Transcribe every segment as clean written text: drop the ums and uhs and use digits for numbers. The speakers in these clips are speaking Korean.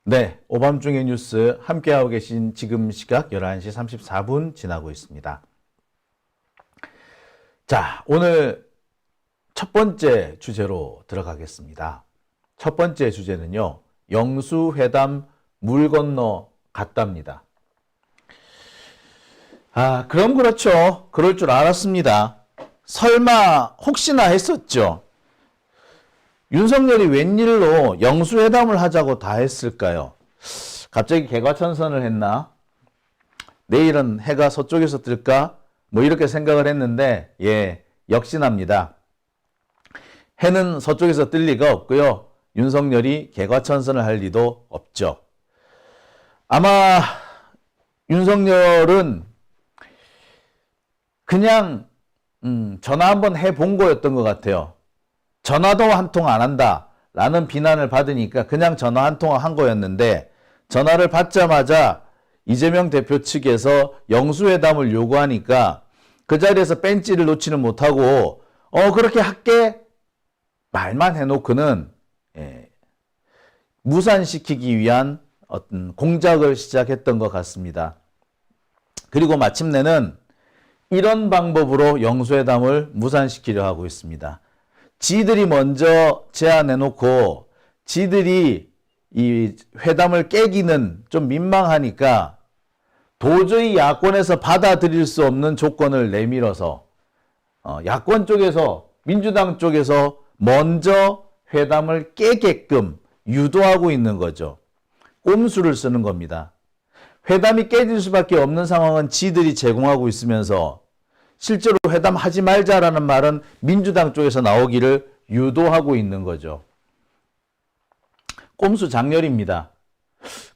네, 오밤중의 뉴스 함께하고 계신 지금 시각 11시 34분 지나고 있습니다. 자, 오늘 첫 번째 주제로 들어가겠습니다. 첫 번째 주제는요, 영수회담 물 건너 갔답니다. 그럼 그렇죠. 그럴 줄 알았습니다. 설마 혹시나 했었죠. 윤석열이 웬일로 영수회담을 하자고 다 했을까요? 갑자기 개과천선을 했나? 내일은 해가 서쪽에서 뜰까? 뭐 이렇게 생각을 했는데 역시납니다. 해는 서쪽에서 뜰 리가 없고요. 윤석열이 개과천선을 할 리도 없죠. 아마 윤석열은 그냥 전화 한번 해본 거였던 것 같아요. 전화도 한 통 안 한다 라는 비난을 받으니까 그냥 전화 한 통 한 거였는데, 전화를 받자마자 이재명 대표 측에서 영수회담을 요구하니까 그 자리에서 뺀찌를 놓지는 못하고 그렇게 할게 말만 해놓고는 무산시키기 위한 어떤 공작을 시작했던 것 같습니다. 그리고 마침내는 이런 방법으로 영수회담을 무산시키려 하고 있습니다. 지들이 먼저 제안해놓고 지들이 이 회담을 깨기는 좀 민망하니까 도저히 야권에서 받아들일 수 없는 조건을 내밀어서 야권 쪽에서, 민주당 쪽에서 먼저 회담을 깨게끔 유도하고 있는 거죠. 꼼수를 쓰는 겁니다. 회담이 깨질 수밖에 없는 상황은 지들이 제공하고 있으면서 실제로 회담하지 말자라는 말은 민주당 쪽에서 나오기를 유도하고 있는 거죠. 꼼수 장렬입니다.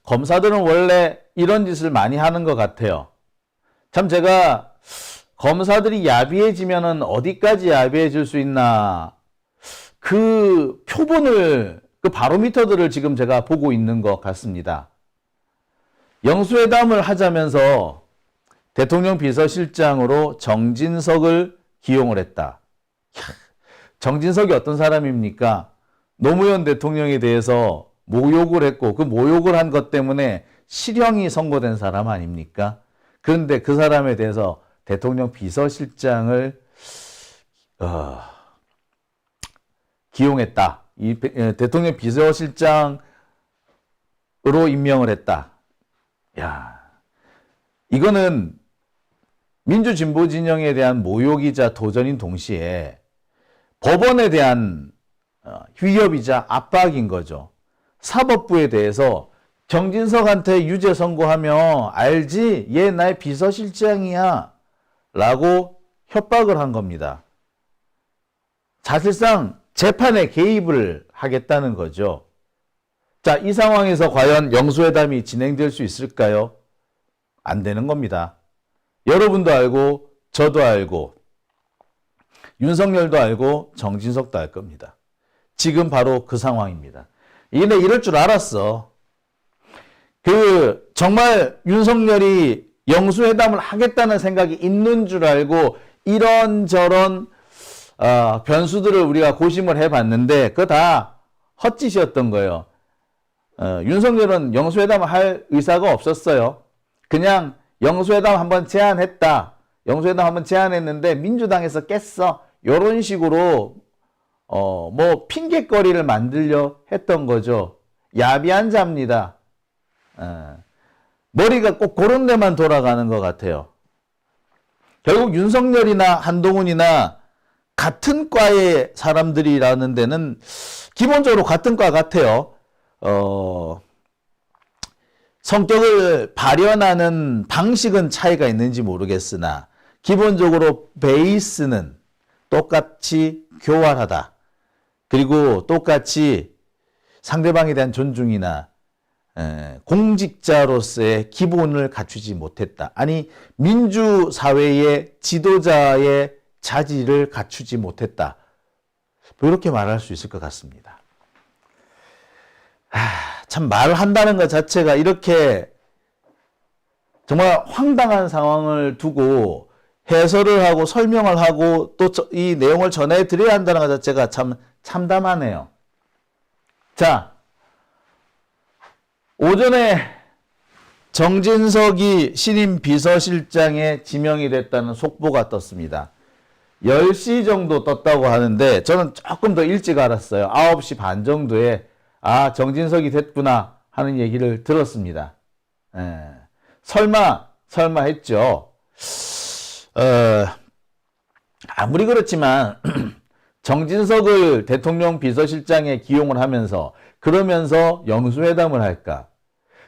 검사들은 원래 이런 짓을 많이 하는 것 같아요. 참 제가 검사들이 야비해지면은 어디까지 야비해질 수 있나, 그 표본을, 그 바로미터들을 지금 제가 보고 있는 것 같습니다. 영수회담을 하자면서 대통령 비서실장으로 정진석을 기용을 했다. 정진석이 어떤 사람입니까? 노무현 대통령에 대해서 모욕을 했고 그 모욕을 한 것 때문에 실형이 선고된 사람 아닙니까? 그런데 그 사람에 대해서 대통령 비서실장을 기용했다. 이 대통령 비서실장으로 임명을 했다. 이거는 민주진보 진영에 대한 모욕이자 도전인 동시에 법원에 대한 위협이자 압박인 거죠. 사법부에 대해서 정진석한테 유죄 선고하면 알지? 얘 나의 비서실장이야 라고 협박을 한 겁니다. 사실상 재판에 개입을 하겠다는 거죠. 자, 이 상황에서 과연 영수회담이 진행될 수 있을까요? 안 되는 겁니다. 여러분도 알고 저도 알고 윤석열도 알고 정진석도 알 겁니다. 지금 바로 그 상황입니다. 얘네 이럴 줄 알았어. 정말 윤석열이 영수회담을 하겠다는 생각이 있는 줄 알고 이런저런 변수들을 우리가 고심을 해봤는데 그거 다 헛짓이었던 거예요. 윤석열은 영수회담을 할 의사가 없었어요. 그냥 영수회담 한번 제안했다. 영수회담 한번 제안했는데 민주당에서 깼어. 이런 식으로 뭐 핑계거리를 만들려 했던 거죠. 야비한 자입니다. 머리가 꼭 그런 데만 돌아가는 것 같아요. 결국 윤석열이나 한동훈이나 같은 과의 사람들이라는 데는 기본적으로 같은 과 같아요. 성격을 발현하는 방식은 차이가 있는지 모르겠으나 기본적으로 베이스는 똑같이 교활하다. 그리고 똑같이 상대방에 대한 존중이나 공직자로서의 기본을 갖추지 못했다. 아니, 민주사회의 지도자의 자질을 갖추지 못했다. 이렇게 말할 수 있을 것 같습니다. 참 말한다는 것 자체가 이렇게 정말 황당한 상황을 두고 해설을 하고 설명을 하고 또 이 내용을 전해드려야 한다는 것 자체가 참 참담하네요. 자, 오전에 정진석이 신임 비서실장에 지명이 됐다는 속보가 떴습니다. 10시 정도 떴다고 하는데 저는 조금 더 일찍 알았어요. 9시 반 정도에 정진석이 됐구나 하는 얘기를 들었습니다. 설마 했죠. 아무리 그렇지만 정진석을 대통령 비서실장에 기용을 하면서 그러면서 영수회담을 할까?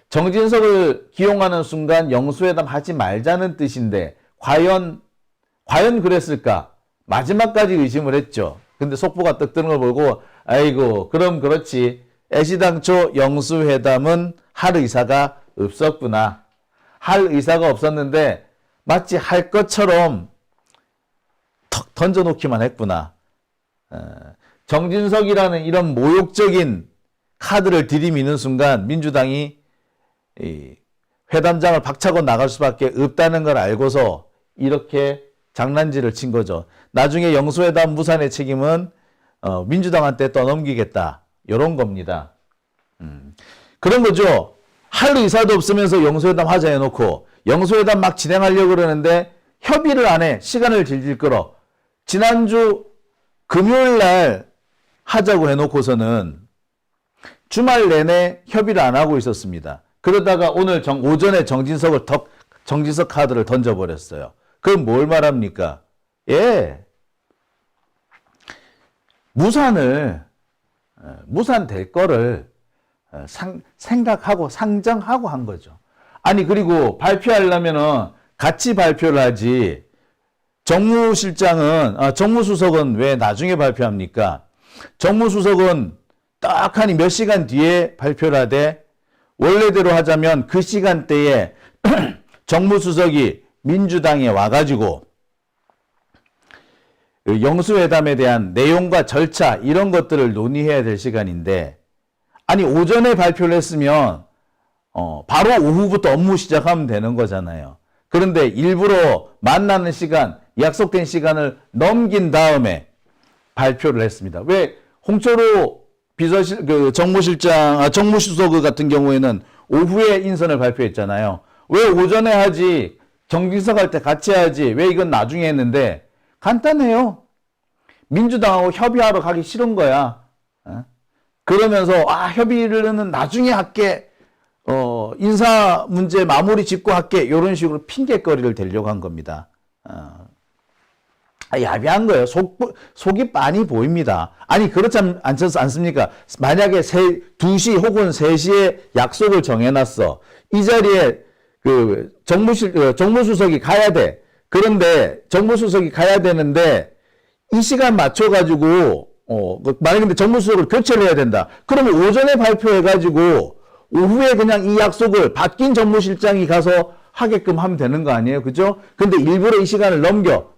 정진석을 기용하는 순간 영수회담 하지 말자는 뜻인데 과연 그랬을까? 마지막까지 의심을 했죠. 근데 속보가 떡 뜨는 걸 보고 아이고 그럼 그렇지. 애시당초 영수회담은 할 의사가 없었구나. 할 의사가 없었는데 마치 할 것처럼 턱 던져놓기만 했구나. 정진석이라는 이런 모욕적인 카드를 들이미는 순간 민주당이 이 회담장을 박차고 나갈 수밖에 없다는 걸 알고서 이렇게 장난질을 친 거죠. 나중에 영수회담 무산의 책임은 민주당한테 떠넘기겠다. 이런 겁니다. 그런 거죠. 할 의사도 없으면서 영수회담 하자 해놓고 영수회담 막 진행하려고 그러는데 협의를 안 해. 시간을 질질 끌어. 지난주 금요일 날 하자고 해놓고서는 주말 내내 협의를 안 하고 있었습니다. 그러다가 오늘 오전에 정진석 카드를 던져버렸어요. 그럼 뭘 말합니까? 무산될 거를 생각하고 상정하고 한 거죠. 아니 그리고 발표하려면은 같이 발표를 하지. 정무수석은 왜 나중에 발표합니까? 정무수석은 딱하니 몇 시간 뒤에 발표를 하되 원래대로 하자면 그 시간대에 정무수석이 민주당에 와가지고 영수회담에 대한 내용과 절차 이런 것들을 논의해야 될 시간인데 아니 오전에 발표를 했으면 바로 오후부터 업무 시작하면 되는 거잖아요. 그런데 일부러 만나는 시간, 약속된 시간을 넘긴 다음에 발표를 했습니다. 왜 홍철호 정무수석 같은 경우에는 오후에 인선을 발표했잖아요. 왜 오전에 하지? 정진석 할 때 같이 하지? 왜 이건 나중에 했는데? 간단해요. 민주당하고 협의하러 가기 싫은 거야. 그러면서 협의는 나중에 할게. 인사 문제 마무리 짓고 할게. 이런 식으로 핑계거리를 대려고 한 겁니다. 야비한 거예요. 속이 빤히 보입니다. 아니, 그렇지 않습니까? 만약에 2시 혹은 3시에 약속을 정해놨어. 이 자리에 정무수석이 가야 돼. 그런데 정무수석이 가야 되는데 이 시간 맞춰가지고, 만약에 근데 정무수석을 교체를 해야 된다. 그러면 오전에 발표해가지고 오후에 그냥 이 약속을 바뀐 정무실장이 가서 하게끔 하면 되는 거 아니에요? 그죠? 근데 일부러 이 시간을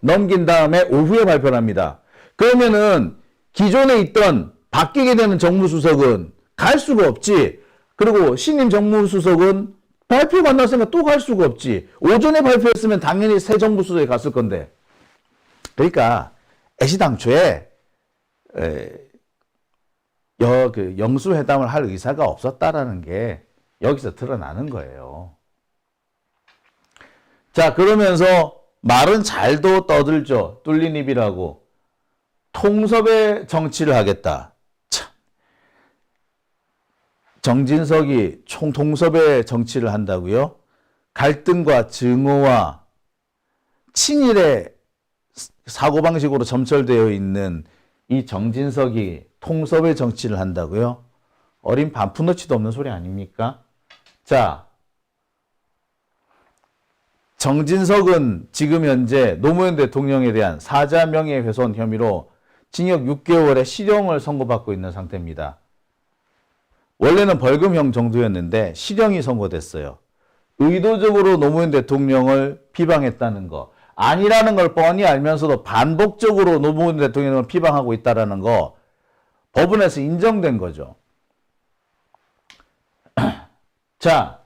넘긴 다음에 오후에 발표를 합니다. 그러면은 기존에 있던 바뀌게 되는 정무수석은 갈 수가 없지. 그리고 신임 정무수석은 발표가 안 났으니까 또 갈 수가 없지. 오전에 발표했으면 당연히 새 정무수석이 갔을 건데. 그러니까 애시당초에 영수회담을 할 의사가 없었다라는 게 여기서 드러나는 거예요. 자, 그러면서 말은 잘도 떠들죠. 뚫린 입이라고. 통섭의 정치를 하겠다. 참. 정진석이 통섭의 정치를 한다고요? 갈등과 증오와 친일의 사고방식으로 점철되어 있는 이 정진석이 통섭의 정치를 한다고요? 어린 반푼어치도 없는 소리 아닙니까? 자, 정진석은 지금 현재 노무현 대통령에 대한 사자 명예훼손 혐의로 징역 6개월의 실형을 선고받고 있는 상태입니다. 원래는 벌금형 정도였는데 실형이 선고됐어요. 의도적으로 노무현 대통령을 비방했다는 거, 아니라는 걸 뻔히 알면서도 반복적으로 노무현 대통령을 비방하고 있다는 거 법원에서 인정된 거죠. 자,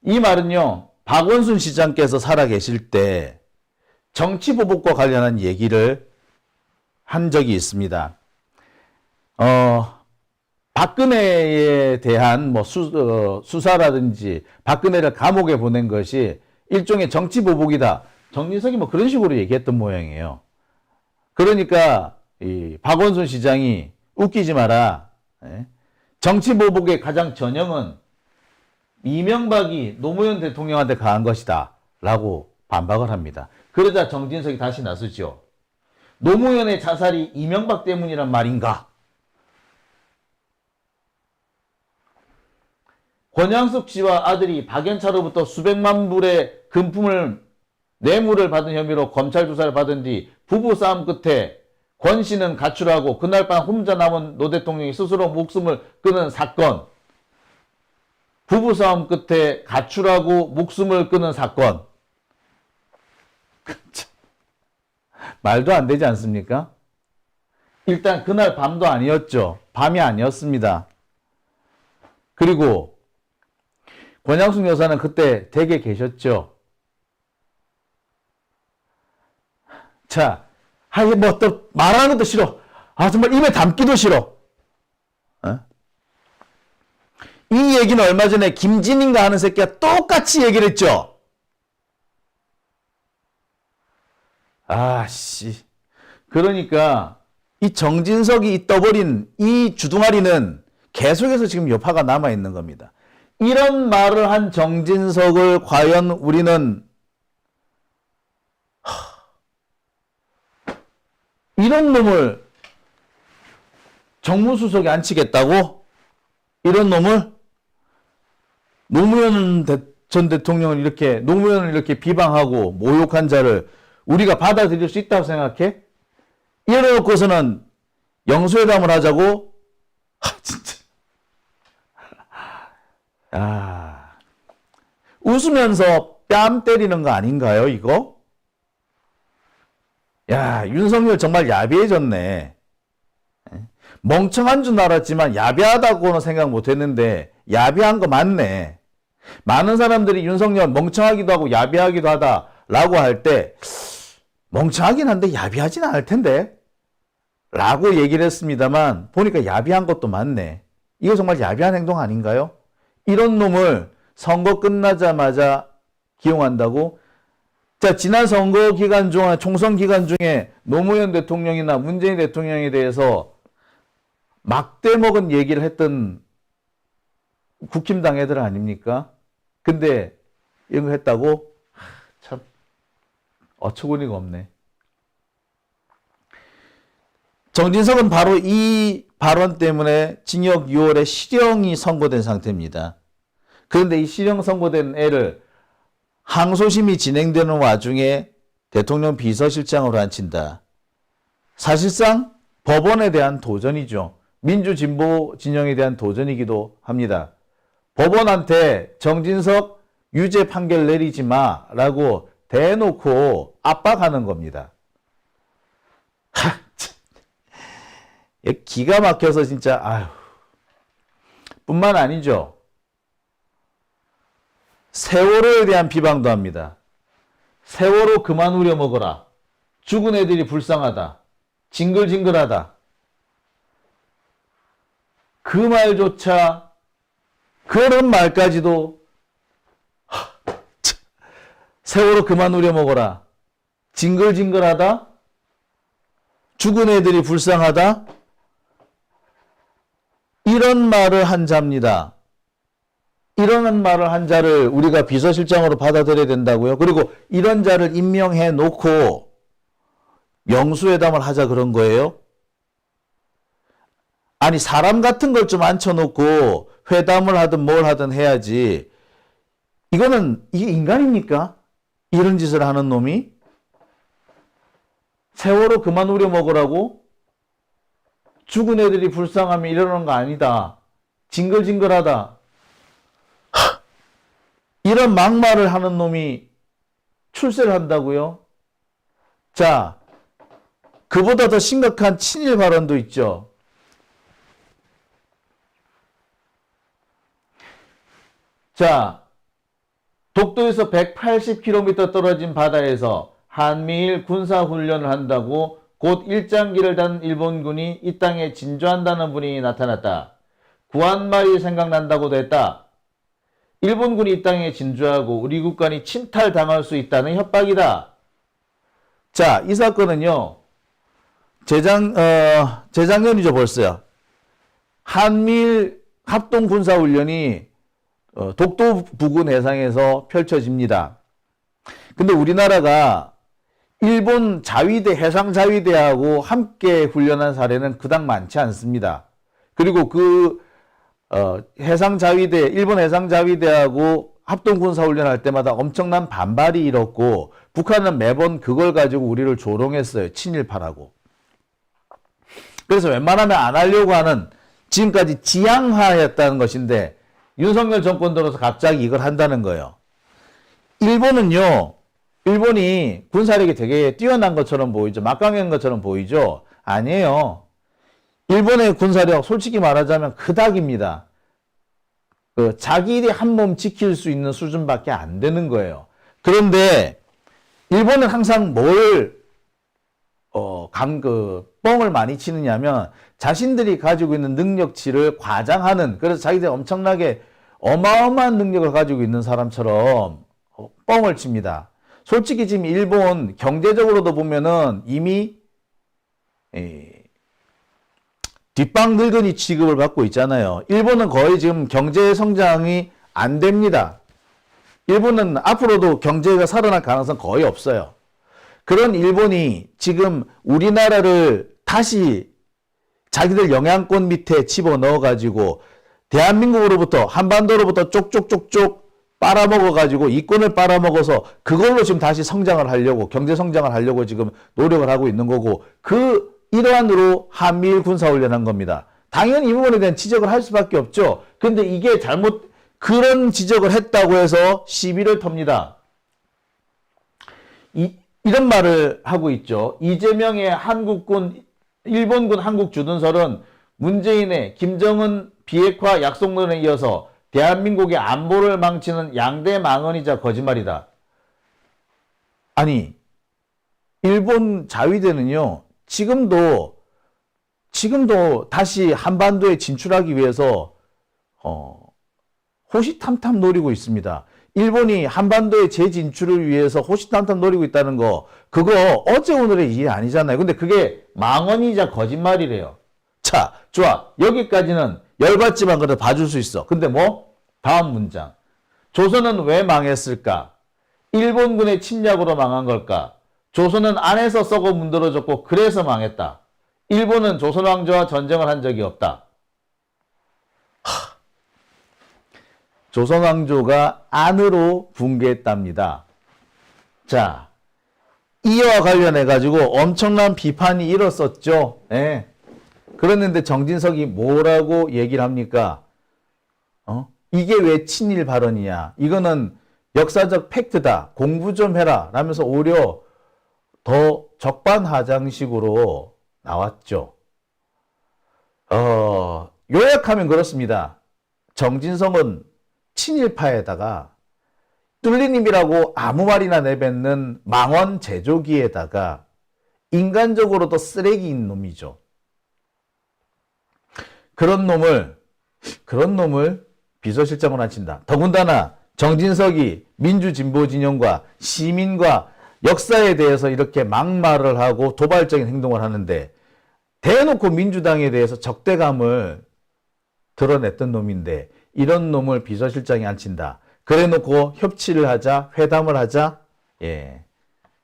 이 말은요, 박원순 시장께서 살아계실 때 정치보복과 관련한 얘기를 한 적이 있습니다. 박근혜에 대한 뭐 수사라든지 박근혜를 감옥에 보낸 것이 일종의 정치 보복이다. 정진석이 뭐 그런 식으로 얘기했던 모양이에요. 그러니까 이 박원순 시장이 웃기지 마라. 정치 보복의 가장 전형은 이명박이 노무현 대통령한테 가한 것이다 라고 반박을 합니다. 그러자 정진석이 다시 나서죠. 노무현의 자살이 이명박 때문이란 말인가? 권양숙 씨와 아들이 박연차로부터 수백만 불의 금품을 뇌물을 받은 혐의로 검찰 조사를 받은 뒤 부부싸움 끝에 권 씨는 가출하고 그날 밤 혼자 남은 노 대통령이 스스로 목숨을 끊은 사건. 부부싸움 끝에 가출하고 목숨을 끊은 사건. 말도 안 되지 않습니까? 일단 그날 밤도 아니었죠. 밤이 아니었습니다. 그리고 권양숙 여사는 그때 댁에 계셨죠. 자, 뭐 또 말하는 것도 싫어. 아, 정말 입에 담기도 싫어. 이 얘기는 얼마 전에 김진인가 하는 새끼가 똑같이 얘기를 했죠. 아씨. 그러니까 이 정진석이 떠버린 이 주둥아리는 계속해서 지금 여파가 남아있는 겁니다. 이런 말을 한 정진석을 과연 우리는 이런 놈을 정무수석에 앉히겠다고? 이런 놈을? 노무현 전 대통령을 노무현을 이렇게 비방하고 모욕한 자를 우리가 받아들일 수 있다고 생각해? 이래놓고서는 영수회담을 하자고? 진짜. 웃으면서 뺨 때리는 거 아닌가요, 이거? 야, 윤석열 정말 야비해졌네. 멍청한 줄 알았지만 야비하다고는 생각 못 했는데 야비한 거 맞네. 많은 사람들이 윤석열 멍청하기도 하고 야비하기도 하다라고 할 때 멍청하긴 한데 야비하진 않을 텐데 라고 얘기를 했습니다만 보니까 야비한 것도 맞네. 이거 정말 야비한 행동 아닌가요? 이런 놈을 선거 끝나자마자 기용한다고? 자, 지난 선거 기간 중에, 총선 기간 중에 노무현 대통령이나 문재인 대통령에 대해서 막대 먹은 얘기를 했던 국힘당 애들 아닙니까? 근데 이런 거 했다고? 참 어처구니가 없네. 정진석은 바로 이 발언 때문에 징역 6월에 실형이 선고된 상태입니다. 그런데 이 실형 선고된 애를 항소심이 진행되는 와중에 대통령 비서실장으로 앉힌다. 사실상 법원에 대한 도전이죠. 민주진보 진영에 대한 도전이기도 합니다. 법원한테 정진석 유죄 판결 내리지 마라고 대놓고 압박하는 겁니다. 기가 막혀서 진짜 아휴. 뿐만 아니죠. 세월호에 대한 비방도 합니다. 세월호 그만 우려먹어라. 죽은 애들이 불쌍하다. 징글징글하다. 그 말조차 그런 말까지도 세월호 그만 우려먹어라. 징글징글하다. 죽은 애들이 불쌍하다. 이런 말을 한 자입니다. 이런 말을 한 자를 우리가 비서실장으로 받아들여야 된다고요? 그리고 이런 자를 임명해 놓고 영수회담을 하자 그런 거예요? 아니 사람 같은 걸 좀 앉혀놓고 회담을 하든 뭘 하든 해야지. 이게 인간입니까? 이런 짓을 하는 놈이? 세월호 그만 우려먹으라고? 죽은 애들이 불쌍하면 이러는 거 아니다. 징글징글하다. 이런 막말을 하는 놈이 출세를 한다고요? 자, 그보다 더 심각한 친일 발언도 있죠. 자, 독도에서 180km 떨어진 바다에서 한미일 군사훈련을 한다고 곧 일장기를 단 일본군이 이 땅에 진주한다는 분이 나타났다. 구한말이 생각난다고도 했다. 일본군이 이 땅에 진주하고 우리 국간이 침탈당할 수 있다는 협박이다. 자, 이 사건은요. 재작년이죠, 벌써요. 한미일 합동군사훈련이 독도 부근 해상에서 펼쳐집니다. 근데 우리나라가 일본 자위대, 해상자위대하고 함께 훈련한 사례는 그닥 많지 않습니다. 그리고 해상자위대, 일본 해상자위대하고 합동군사훈련할 때마다 엄청난 반발이 일었고, 북한은 매번 그걸 가지고 우리를 조롱했어요. 친일파라고. 그래서 웬만하면 안 하려고 하는 지금까지 지양하였다는 것인데, 윤석열 정권 들어서 갑자기 이걸 한다는 거예요. 일본이 군사력이 되게 뛰어난 것처럼 보이죠. 막강한 것처럼 보이죠. 아니에요. 일본의 군사력 솔직히 말하자면 그닥입니다. 자기들이 한 몸 지킬 수 있는 수준밖에 안 되는 거예요. 그런데 일본은 항상 뻥을 많이 치느냐면 자신들이 가지고 있는 능력치를 과장하는, 그래서 자기들이 엄청나게 어마어마한 능력을 가지고 있는 사람처럼 뻥을 칩니다. 솔직히 지금 일본 경제적으로도 보면은 이미 뒷방 늙은이 취급을 받고 있잖아요. 일본은 거의 지금 경제 성장이 안 됩니다. 일본은 앞으로도 경제가 살아날 가능성 거의 없어요. 그런 일본이 지금 우리나라를 다시 자기들 영향권 밑에 집어넣어가지고 대한민국으로부터, 한반도로부터 쪽쪽쪽쪽 빨아먹어가지고 이권을 빨아먹어서 그걸로 지금 다시 성장을 하려고, 경제 성장을 하려고 지금 노력을 하고 있는 거고, 그 일환으로 한미일 군사훈련한 겁니다. 당연히 이 부분에 대한 지적을 할 수밖에 없죠. 근데 이게 그런 지적을 했다고 해서 시비를 텁니다. 이런 말을 하고 있죠. 이재명의 일본군 한국 주둔설은 문재인의 김정은 비핵화 약속론에 이어서 대한민국의 안보를 망치는 양대 망언이자 거짓말이다. 아니, 일본 자위대는요, 지금도 다시 한반도에 진출하기 위해서 호시탐탐 노리고 있습니다. 일본이 한반도의 재진출을 위해서 호시탐탐 노리고 있다는 거, 그거 어제 오늘의 일이 아니잖아요. 근데 그게 망언이자 거짓말이래요. 자, 좋아. 여기까지는 열받지만 그래도 봐줄 수 있어. 근데 다음 문장. 조선은 왜 망했을까? 일본군의 침략으로 망한 걸까? 조선은 안에서 썩어 문드러졌고 그래서 망했다. 일본은 조선 왕조와 전쟁을 한 적이 없다. 조선 왕조가 안으로 붕괴했답니다. 자, 이와 관련해 가지고 엄청난 비판이 일었었죠. 네. 그랬는데 정진석이 뭐라고 얘기를 합니까? 이게 왜 친일 발언이냐? 이거는 역사적 팩트다. 공부 좀 해라. 라면서 오히려 더 적반하장식으로 나왔죠. 요약하면 그렇습니다. 정진석은 친일파에다가 뚫리님이라고 아무 말이나 내뱉는 망원 제조기에다가 인간적으로도 쓰레기인 놈이죠. 그런 놈을 비서실장으로 앉힌다. 더군다나 정진석이 민주진보진영과 시민과 역사에 대해서 이렇게 막말을 하고 도발적인 행동을 하는데 대놓고 민주당에 대해서 적대감을 드러냈던 놈인데 이런 놈을 비서실장에 앉힌다. 그래놓고 협치를 하자, 회담을 하자. 예,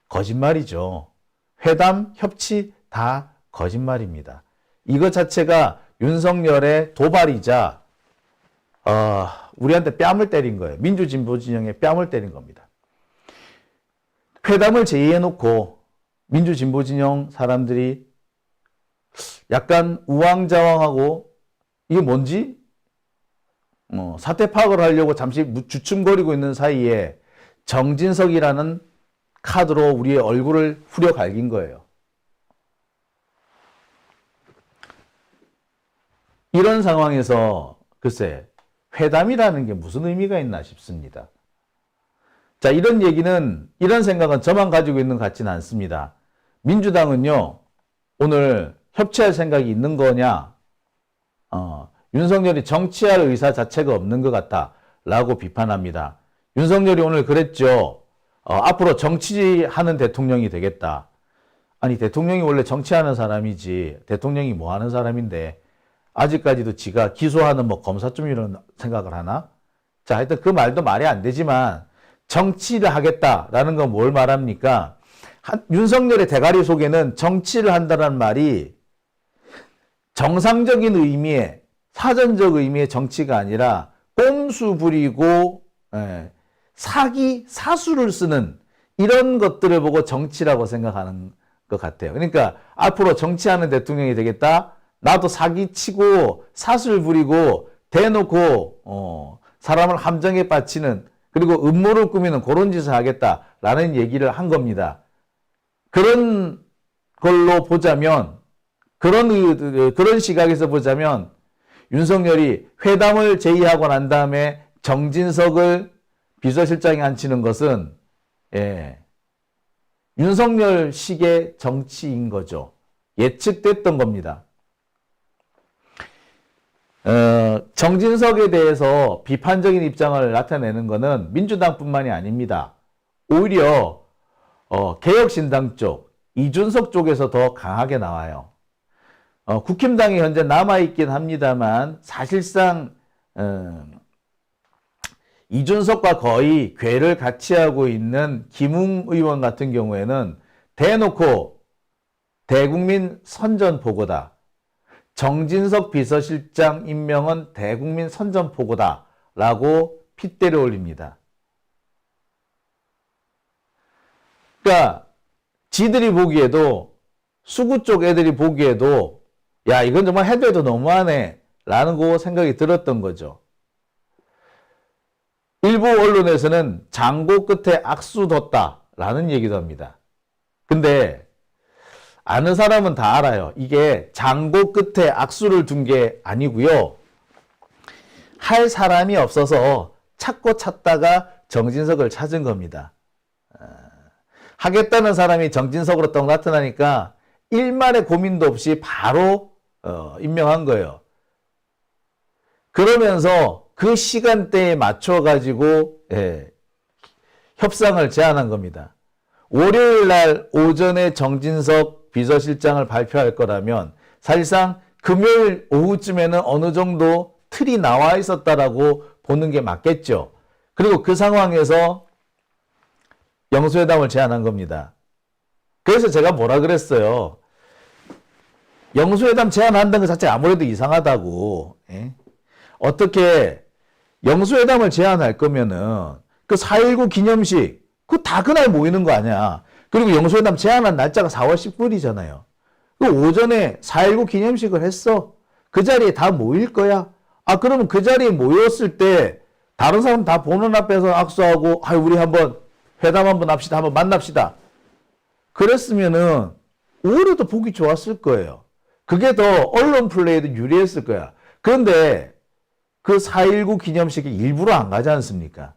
거짓말이죠. 회담, 협치 다 거짓말입니다. 이것 자체가 윤석열의 도발이자 우리한테 뺨을 때린 거예요. 민주진보진영에 뺨을 때린 겁니다. 회담을 제의해놓고 민주진보진영 사람들이 약간 우왕좌왕하고 이게 뭔지 사태 파악을 하려고 잠시 주춤거리고 있는 사이에 정진석이라는 카드로 우리의 얼굴을 후려 갈긴 거예요. 이런 상황에서 글쎄 회담이라는 게 무슨 의미가 있나 싶습니다. 자, 이런 생각은 저만 가지고 있는 것 같지는 않습니다. 민주당은요, 오늘 협치할 생각이 있는 거냐? 윤석열이 정치할 의사 자체가 없는 것 같다라고 비판합니다. 윤석열이 오늘 그랬죠. 앞으로 정치하는 대통령이 되겠다. 아니 대통령이 원래 정치하는 사람이지 대통령이 뭐 하는 사람인데 아직까지도 지가 기소하는 뭐 검사 좀 이런 생각을 하나? 자, 하여튼 그 말도 말이 안 되지만 정치를 하겠다라는 건 뭘 말합니까? 윤석열의 대가리 속에는 정치를 한다는 말이 정상적인 의미의 사전적 의미의 정치가 아니라 꼼수 부리고 사기사수를 쓰는 이런 것들을 보고 정치라고 생각하는 것 같아요. 그러니까 앞으로 정치하는 대통령이 되겠다. 나도 사기치고 사수를 부리고 대놓고 사람을 함정에 빠치는 그리고 음모를 꾸미는 그런 짓을 하겠다라는 얘기를 한 겁니다. 그런 걸로 보자면 그런 시각에서 보자면 윤석열이 회담을 제의하고 난 다음에 정진석을 비서실장에 앉히는 것은 윤석열식의 정치인 거죠. 예측됐던 겁니다. 정진석에 대해서 비판적인 입장을 나타내는 것은 민주당뿐만이 아닙니다. 오히려 개혁신당 쪽, 이준석 쪽에서 더 강하게 나와요. 국힘당이 현재 남아있긴 합니다만 사실상 이준석과 거의 궤를 같이 하고 있는 김웅 의원 같은 경우에는 대놓고 대국민 선전포고다. 정진석 비서실장 임명은 대국민 선전포고다. 라고 핏대를 올립니다. 그러니까 지들이 보기에도 수구 쪽 애들이 보기에도 야 이건 정말 해도 해도 너무하네 라는 거 생각이 들었던 거죠. 일부 언론에서는 장고 끝에 악수 뒀다 라는 얘기도 합니다. 근데 아는 사람은 다 알아요. 이게 장고 끝에 악수를 둔 게 아니고요. 할 사람이 없어서 찾고 찾다가 정진석을 찾은 겁니다. 하겠다는 사람이 정진석으로 딱 나타나니까 일말의 고민도 없이 바로 임명한 거예요. 그러면서 그 시간대에 맞춰가지고 협상을 제안한 겁니다. 월요일 날 오전에 정진석 비서실장을 발표할 거라면 사실상 금요일 오후쯤에는 어느 정도 틀이 나와 있었다라고 보는 게 맞겠죠. 그리고 그 상황에서 영수회담을 제안한 겁니다. 그래서 제가 뭐라 그랬어요. 영수회담 제안한다는 것 자체가 아무래도 이상하다고. 어떻게 영수회담을 제안할 거면은 그 4.19 기념식 그거 다 그날 모이는 거 아니야. 그리고 영수회담 제안한 날짜가 4월 19일이잖아요. 그 오전에 4.19 기념식을 했어. 그 자리에 다 모일 거야. 아 그러면 그 자리에 모였을 때 다른 사람 다 보는 앞에서 악수하고 우리 한번 회담 한번 합시다. 한번 만납시다. 그랬으면은 오히려 더 보기 좋았을 거예요. 그게 더 언론 플레이에도 유리했을 거야. 그런데 그 4.19 기념식에 일부러 안 가지 않습니까?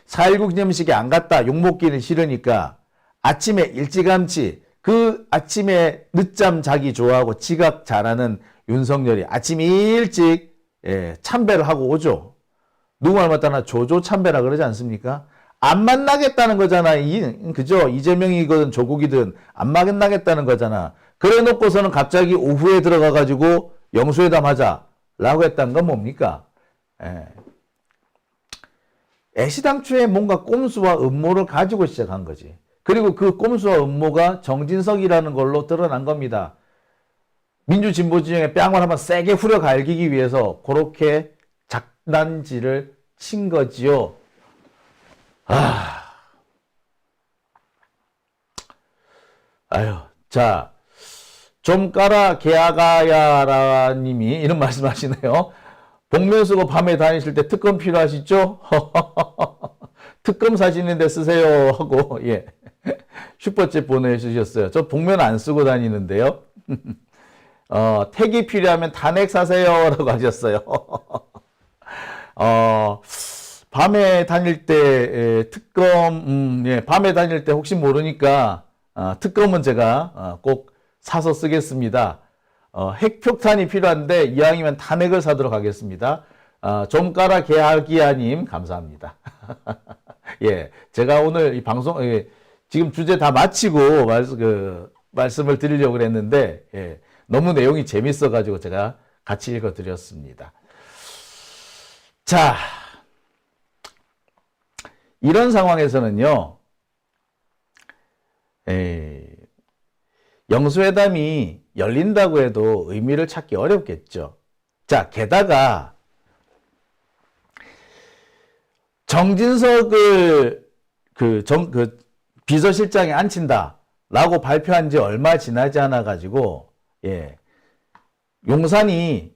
4.19 기념식에 안 갔다 욕먹기는 싫으니까 아침에 일찌감치 그 아침에 늦잠 자기 좋아하고 지각 잘하는 윤석열이 아침 일찍 참배를 하고 오죠. 누구 말 맞다나 조조 참배라 그러지 않습니까? 안 만나겠다는 거잖아. 그죠? 이재명이든 조국이든 안 만나겠다는 거잖아. 그래 놓고서는 갑자기 오후에 들어가가지고 영수회담 하자라고 했다는 건 뭡니까? 애시당초에 뭔가 꼼수와 음모를 가지고 시작한 거지. 그리고 그 꼼수와 음모가 정진석이라는 걸로 드러난 겁니다. 민주진보진영의 뺨을 한번 세게 후려 갈기기 위해서 그렇게 장난질을 친 거지요. 자, 좀 까라 개아가야라 님이 이런 말씀 하시네요. 복면 쓰고 밤에 다니실 때 특검 필요하시죠? 특검 사시는데 쓰세요 하고 슈퍼챗 보내주셨어요. 저 복면 안 쓰고 다니는데요. 택이 필요하면 탄핵 사세요 라고 하셨어요. 밤에 다닐 때 특검 밤에 다닐 때 혹시 모르니까 특검은 제가 꼭 사서 쓰겠습니다. 핵폭탄이 필요한데 이왕이면 탄핵을 사도록 하겠습니다. 좀가라 개하기야님 감사합니다. 예, 제가 오늘 이 방송 지금 주제 다 마치고 말씀을 드리려고 그랬는데 예, 너무 내용이 재밌어가지고 제가 같이 읽어드렸습니다. 자, 이런 상황에서는요, 영수회담이 열린다고 해도 의미를 찾기 어렵겠죠. 자, 게다가 정진석을 비서실장에 앉힌다라고 발표한 지 얼마 지나지 않아 가지고 용산이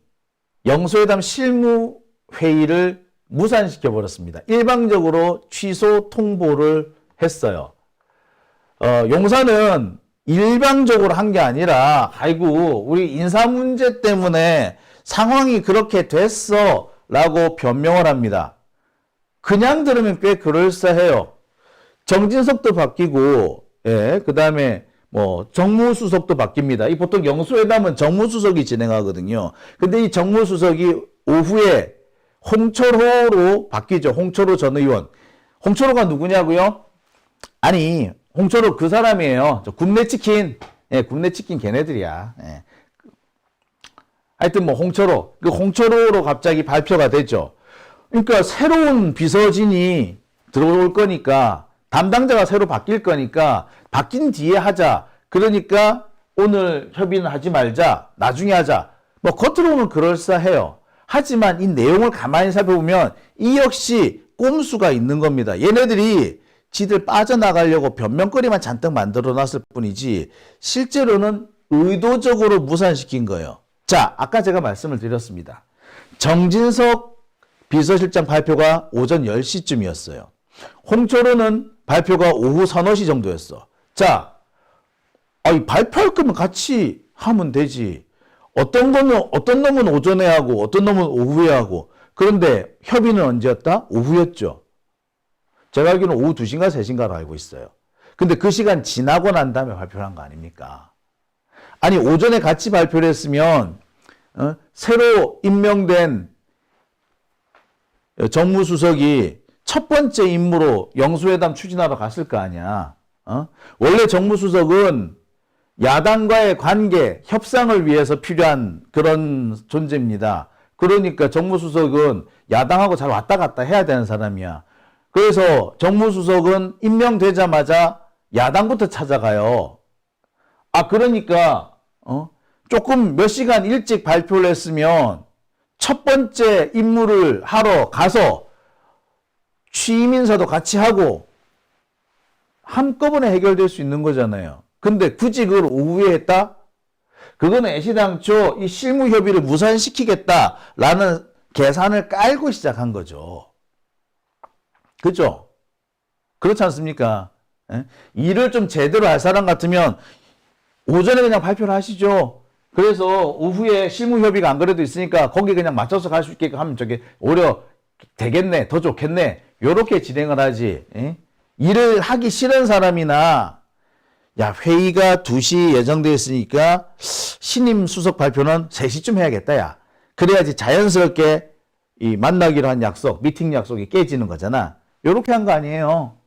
영수회담 실무 회의를 무산시켜 버렸습니다. 일방적으로 취소 통보를 했어요. 용산은 일방적으로 한 게 아니라 아이고 우리 인사 문제 때문에 상황이 그렇게 됐어 라고 변명을 합니다. 그냥 들으면 꽤 그럴싸해요. 정진석도 바뀌고 그 다음에 뭐 정무수석도 바뀝니다. 이 보통 영수회담은 정무수석이 진행하거든요. 근데 이 정무수석이 오후에 홍철호로 바뀌죠. 홍철호 전 의원. 홍철호가 누구냐고요? 아니 홍철호 그 사람이에요. 굽네치킨. 굽네치킨 걔네들이야. 하여튼 뭐 홍철호. 그 홍철호로 갑자기 발표가 됐죠. 그러니까 새로운 비서진이 들어올 거니까 담당자가 새로 바뀔 거니까 바뀐 뒤에 하자. 그러니까 오늘 협의는 하지 말자. 나중에 하자. 뭐 겉으로는 그럴싸해요. 하지만 이 내용을 가만히 살펴보면 이 역시 꼼수가 있는 겁니다. 얘네들이 지들 빠져나가려고 변명거리만 잔뜩 만들어놨을 뿐이지 실제로는 의도적으로 무산시킨 거예요. 자, 아까 제가 말씀을 드렸습니다. 정진석 비서실장 발표가 오전 10시쯤이었어요. 홍철호는 발표가 오후 서너 시 정도였어. 자, 발표할 거면 같이 하면 되지. 어떤 놈은 오전에 하고 어떤 놈은 오후에 하고. 그런데 협의는 언제였다? 오후였죠. 제가 알기로는 오후 2시인가 3시인가로 알고 있어요. 근데 그 시간 지나고 난 다음에 발표를 한 거 아닙니까? 아니 오전에 같이 발표를 했으면 새로 임명된 정무수석이 첫 번째 임무로 영수회담 추진하러 갔을 거 아니야. 원래 정무수석은 야당과의 관계, 협상을 위해서 필요한 그런 존재입니다. 그러니까 정무수석은 야당하고 잘 왔다 갔다 해야 되는 사람이야. 그래서 정무수석은 임명되자마자 야당부터 찾아가요. 그러니까 조금 몇 시간 일찍 발표를 했으면 첫 번째 임무를 하러 가서 취임 인사도 같이 하고 한꺼번에 해결될 수 있는 거잖아요. 근데 굳이 그걸 오후에 했다? 그거는 애시당초 이 실무 협의를 무산시키겠다라는 계산을 깔고 시작한 거죠. 그죠? 그렇지 않습니까? 일을 좀 제대로 할 사람 같으면 오전에 그냥 발표를 하시죠. 그래서 오후에 실무 협의가 안 그래도 있으니까 거기 그냥 맞춰서 갈 수 있게끔 하면 저게 오히려 되겠네, 더 좋겠네, 요렇게 진행을 하지. 일을 하기 싫은 사람이나 회의가 2시 예정되어 있으니까 신임 수석 발표는 3시쯤 해야겠다, 야. 그래야지 자연스럽게 이 만나기로 한 약속, 미팅 약속이 깨지는 거잖아. 요렇게 한 거 아니에요.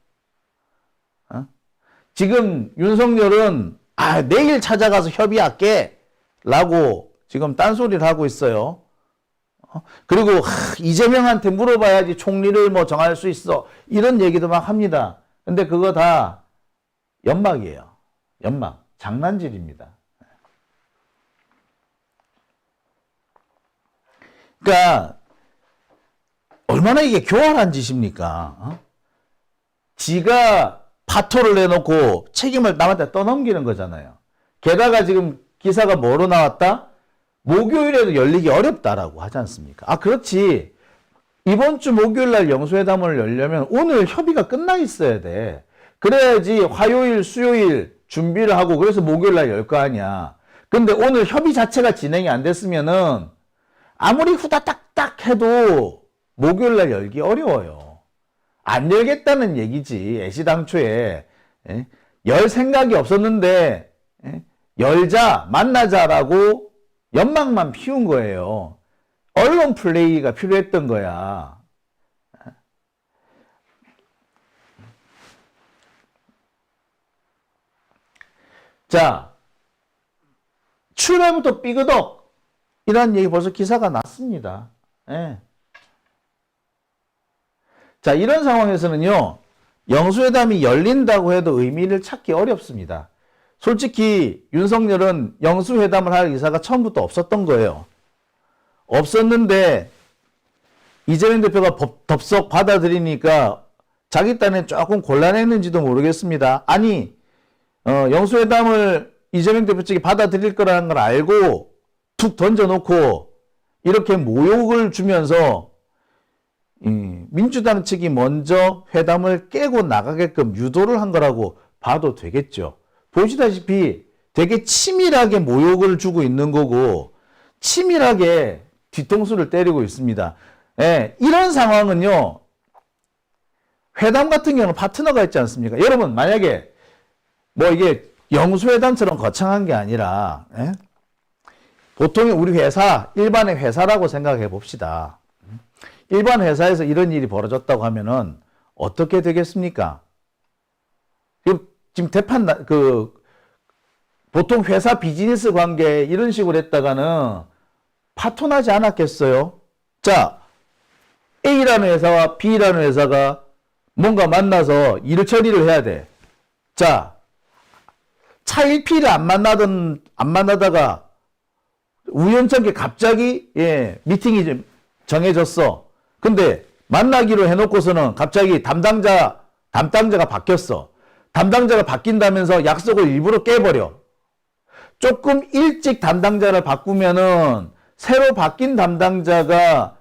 지금 윤석열은 내일 찾아가서 협의할게 라고 지금 딴소리를 하고 있어요. 그리고 이재명한테 물어봐야지 총리를 뭐 정할 수 있어, 이런 얘기도 막 합니다. 근데 그거 다 연막이에요. 연막. 장난질입니다. 그러니까 얼마나 이게 교활한 짓입니까? 지가 파토를 내놓고 책임을 남한테 떠넘기는 거잖아요. 게다가 지금 기사가 뭐로 나왔다? 목요일에도 열리기 어렵다라고 하지 않습니까? 그렇지. 이번 주 목요일 날 영수회담을 열려면 오늘 협의가 끝나 있어야 돼. 그래야지 화요일, 수요일 준비를 하고 그래서 목요일 날 열 거 아니야. 근데 오늘 협의 자체가 진행이 안 됐으면은 아무리 후다닥닥 해도 목요일 날 열기 어려워요. 안 열겠다는 얘기지. 애시당초에 열 생각이 없었는데 열자, 만나자라고 연막만 피운 거예요. 언론 플레이가 필요했던 거야. 자, 출발부터 삐그덕 이런 얘기 벌써 기사가 났습니다. 예. 자, 이런 상황에서는요, 영수회담이 열린다고 해도 의미를 찾기 어렵습니다. 솔직히 윤석열은 영수회담을 할 의사가 처음부터 없었던 거예요. 없었는데 이재명 대표가 덥석 받아들이니까 자기 딴에 조금 곤란했는지도 모르겠습니다. 아니, 영수회담을 이재명 대표 측이 받아들일 거라는 걸 알고 툭 던져놓고 이렇게 모욕을 주면서 민주당 측이 먼저 회담을 깨고 나가게끔 유도를 한 거라고 봐도 되겠죠. 보시다시피 되게 치밀하게 모욕을 주고 있는 거고 치밀하게 뒤통수를 때리고 있습니다. 예, 이런 상황은요, 회담 같은 경우는 파트너가 있지 않습니까? 여러분, 만약에 뭐 이게 영수회담처럼 거창한 게 아니라, 예? 보통의 우리 회사, 일반의 회사라고 생각해 봅시다. 일반 회사에서 이런 일이 벌어졌다고 하면은 어떻게 되겠습니까? 지금 보통 회사 비즈니스 관계 이런 식으로 했다가는 파토나지 않았겠어요? 자, A라는 회사와 B라는 회사가 뭔가 만나서 일 처리를 해야 돼. 자, 차일피일 안 만나다가 우연찮게 갑자기, 미팅이 정해졌어. 근데 만나기로 해놓고서는 갑자기 담당자가 바뀌었어. 담당자가 바뀐다면서 약속을 일부러 깨버려. 조금 일찍 담당자를 바꾸면은 새로 바뀐 담당자가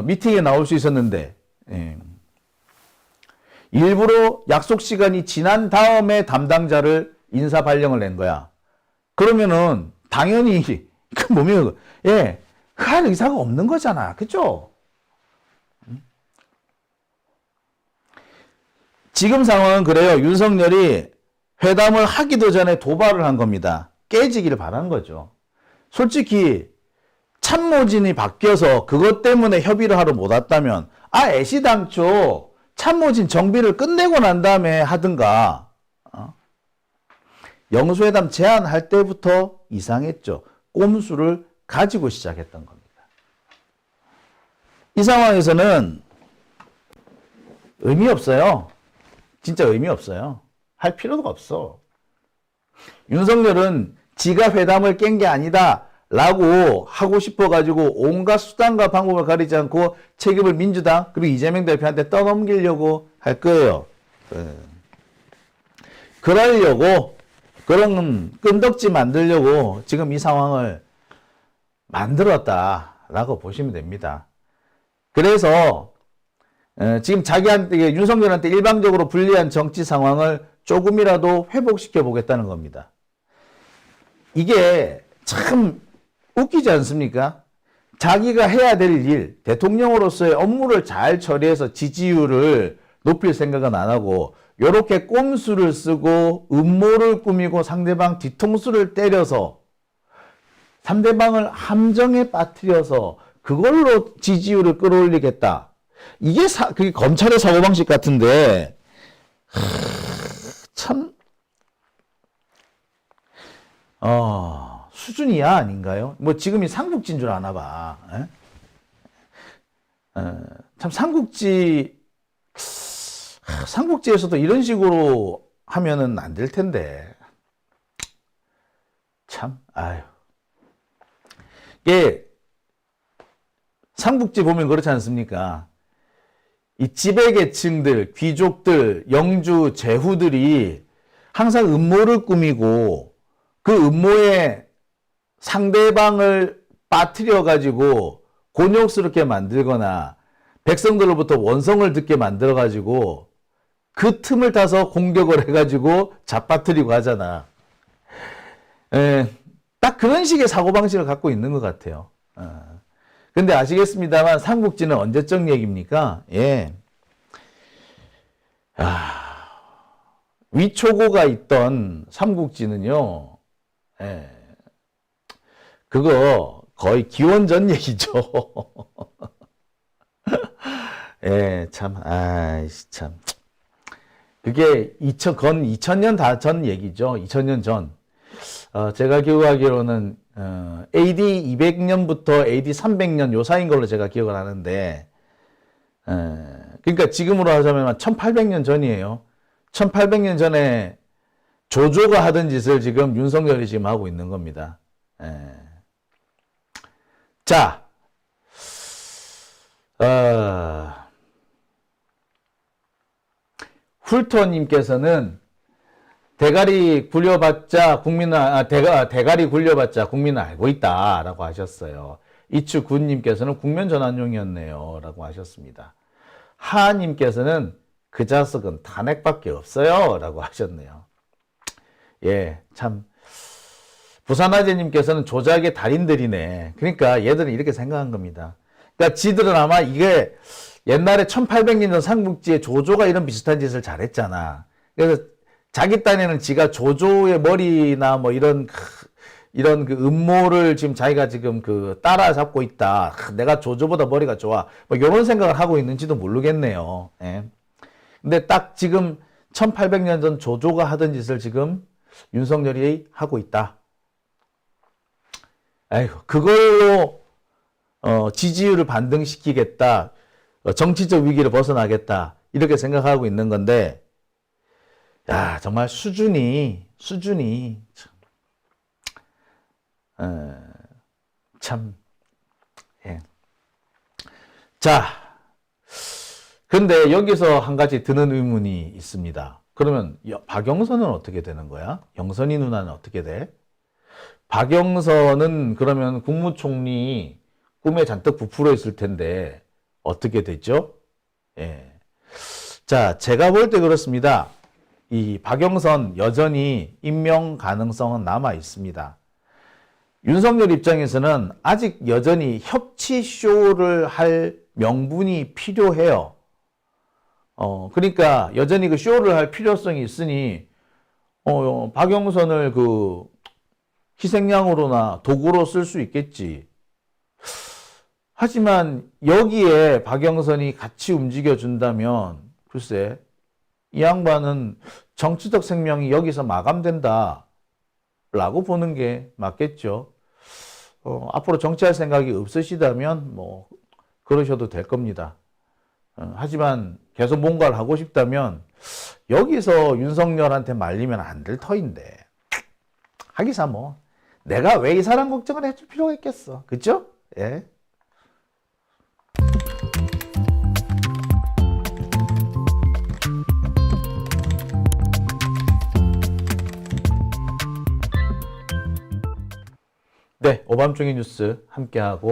미팅에 나올 수 있었는데, 일부러 약속 시간이 지난 다음에 담당자를 인사 발령을 낸 거야. 그러면은 당연히 그 뭐면 할 의사가 없는 거잖아. 그죠? 지금 상황은 그래요. 윤석열이 회담을 하기도 전에 도발을 한 겁니다. 깨지기를 바란 거죠. 솔직히 참모진이 바뀌어서 그것 때문에 협의를 하러 못 왔다면 애시당초 참모진 정비를 끝내고 난 다음에 하든가. 영수회담 제안할 때부터 이상했죠. 꼼수를 가지고 시작했던 겁니다. 이 상황에서는 의미 없어요. 진짜 의미 없어요. 할 필요가 없어. 윤석열은 지가 회담을 깬 게 아니다 라고 하고 싶어가지고 온갖 수단과 방법을 가리지 않고 책임을 민주당 그리고 이재명 대표한테 떠넘기려고 할 거예요. 그러려고 그런 끈덕지 만들려고 지금 이 상황을 만들었다라고 보시면 됩니다. 그래서 지금 자기한테 윤석열한테 일방적으로 불리한 정치 상황을 조금이라도 회복시켜 보겠다는 겁니다. 이게 참 웃기지 않습니까? 자기가 해야 될 일, 대통령으로서의 업무를 잘 처리해서 지지율을 높일 생각은 안 하고 이렇게 꼼수를 쓰고 음모를 꾸미고 상대방 뒤통수를 때려서 상대방을 함정에 빠뜨려서 그걸로 지지율을 끌어올리겠다. 이게 그게 검찰의 사고방식 같은데 참 수준이야 아닌가요? 뭐 지금이 삼국지인 줄 아나 봐. 참 삼국지에서도 이런 식으로 하면은 안 될 텐데. 참, 아유. 이게, 삼국지 보면 그렇지 않습니까? 이 지배계층들, 귀족들, 영주, 제후들이 항상 음모를 꾸미고 그 음모에 상대방을 빠뜨려가지고 곤욕스럽게 만들거나 백성들로부터 원성을 듣게 만들어가지고 그 틈을 타서 공격을 해가지고 잡아뜨리고 하잖아. 딱 그런 식의 사고방식을 갖고 있는 것 같아요. 근데 아시겠습니다만 삼국지는 언제적 얘기입니까? 위초고가 있던 삼국지는요. 그거 거의 기원전 얘기죠. 예, 참, 아이씨, 참. 그게 2000년 다 전 얘기죠. 2000년 전. 제가 기억하기로는, AD 200년부터 AD 300년 요 사이인 걸로 제가 기억을 하는데, 그러니까 지금으로 하자면 1800년 전이에요. 1800년 전에 조조가 하던 짓을 지금 윤석열이 지금 하고 있는 겁니다. 자, 훌토님께서는 대가리 굴려봤자 대가리 굴려봤자 국민은 알고 있다라고 하셨어요. 이추군님께서는 국면 전환용이었네요라고 하셨습니다. 하님께서는 그 자석은 탄핵밖에 없어요라고 하셨네요. 예, 참 부산아재님께서는 조작의 달인들이네. 그러니까 얘들은 이렇게 생각한 겁니다. 그러니까 지들은 아마 이게 옛날에 1800년 전 삼국지에 조조가 이런 비슷한 짓을 잘했잖아. 그래서 자기 딴에는 지가 조조의 머리나 뭐 이런 그 음모를 지금 자기가 지금 그 따라잡고 있다. 내가 조조보다 머리가 좋아. 뭐 이런 생각을 하고 있는지도 모르겠네요. 예. 근데 딱 지금 1800년 전 조조가 하던 짓을 지금 윤석열이 하고 있다. 아이고, 그걸로 지지율을 반등시키겠다. 정치적 위기를 벗어나겠다. 이렇게 생각하고 있는 건데, 야, 정말 수준이 참, 예. 자, 근데 여기서 한 가지 드는 의문이 있습니다. 그러면 박영선은 어떻게 되는 거야? 영선이 누나는 어떻게 돼? 박영선은 그러면 국무총리 꿈에 잔뜩 부풀어 있을 텐데 어떻게 됐죠? 예. 자, 제가 볼 때 그렇습니다. 이 박영선 여전히 임명 가능성은 남아 있습니다. 윤석열 입장에서는 아직 여전히 협치쇼를 할 명분이 필요해요. 그러니까 여전히 그 쇼를 할 필요성이 있으니, 박영선을 그 희생양으로나 도구로 쓸 수 있겠지. 하지만 여기에 박영선이 같이 움직여준다면, 글쎄, 이 양반은 정치적 생명이 여기서 마감된다. 라고 보는 게 맞겠죠. 앞으로 정치할 생각이 없으시다면, 뭐, 그러셔도 될 겁니다. 하지만 계속 뭔가를 하고 싶다면, 여기서 윤석열한테 말리면 안 될 터인데, 하기사 뭐, 내가 왜 이 사람 걱정을 해줄 필요가 있겠어. 그쵸? 예. 네, 오밤중의 뉴스 함께하고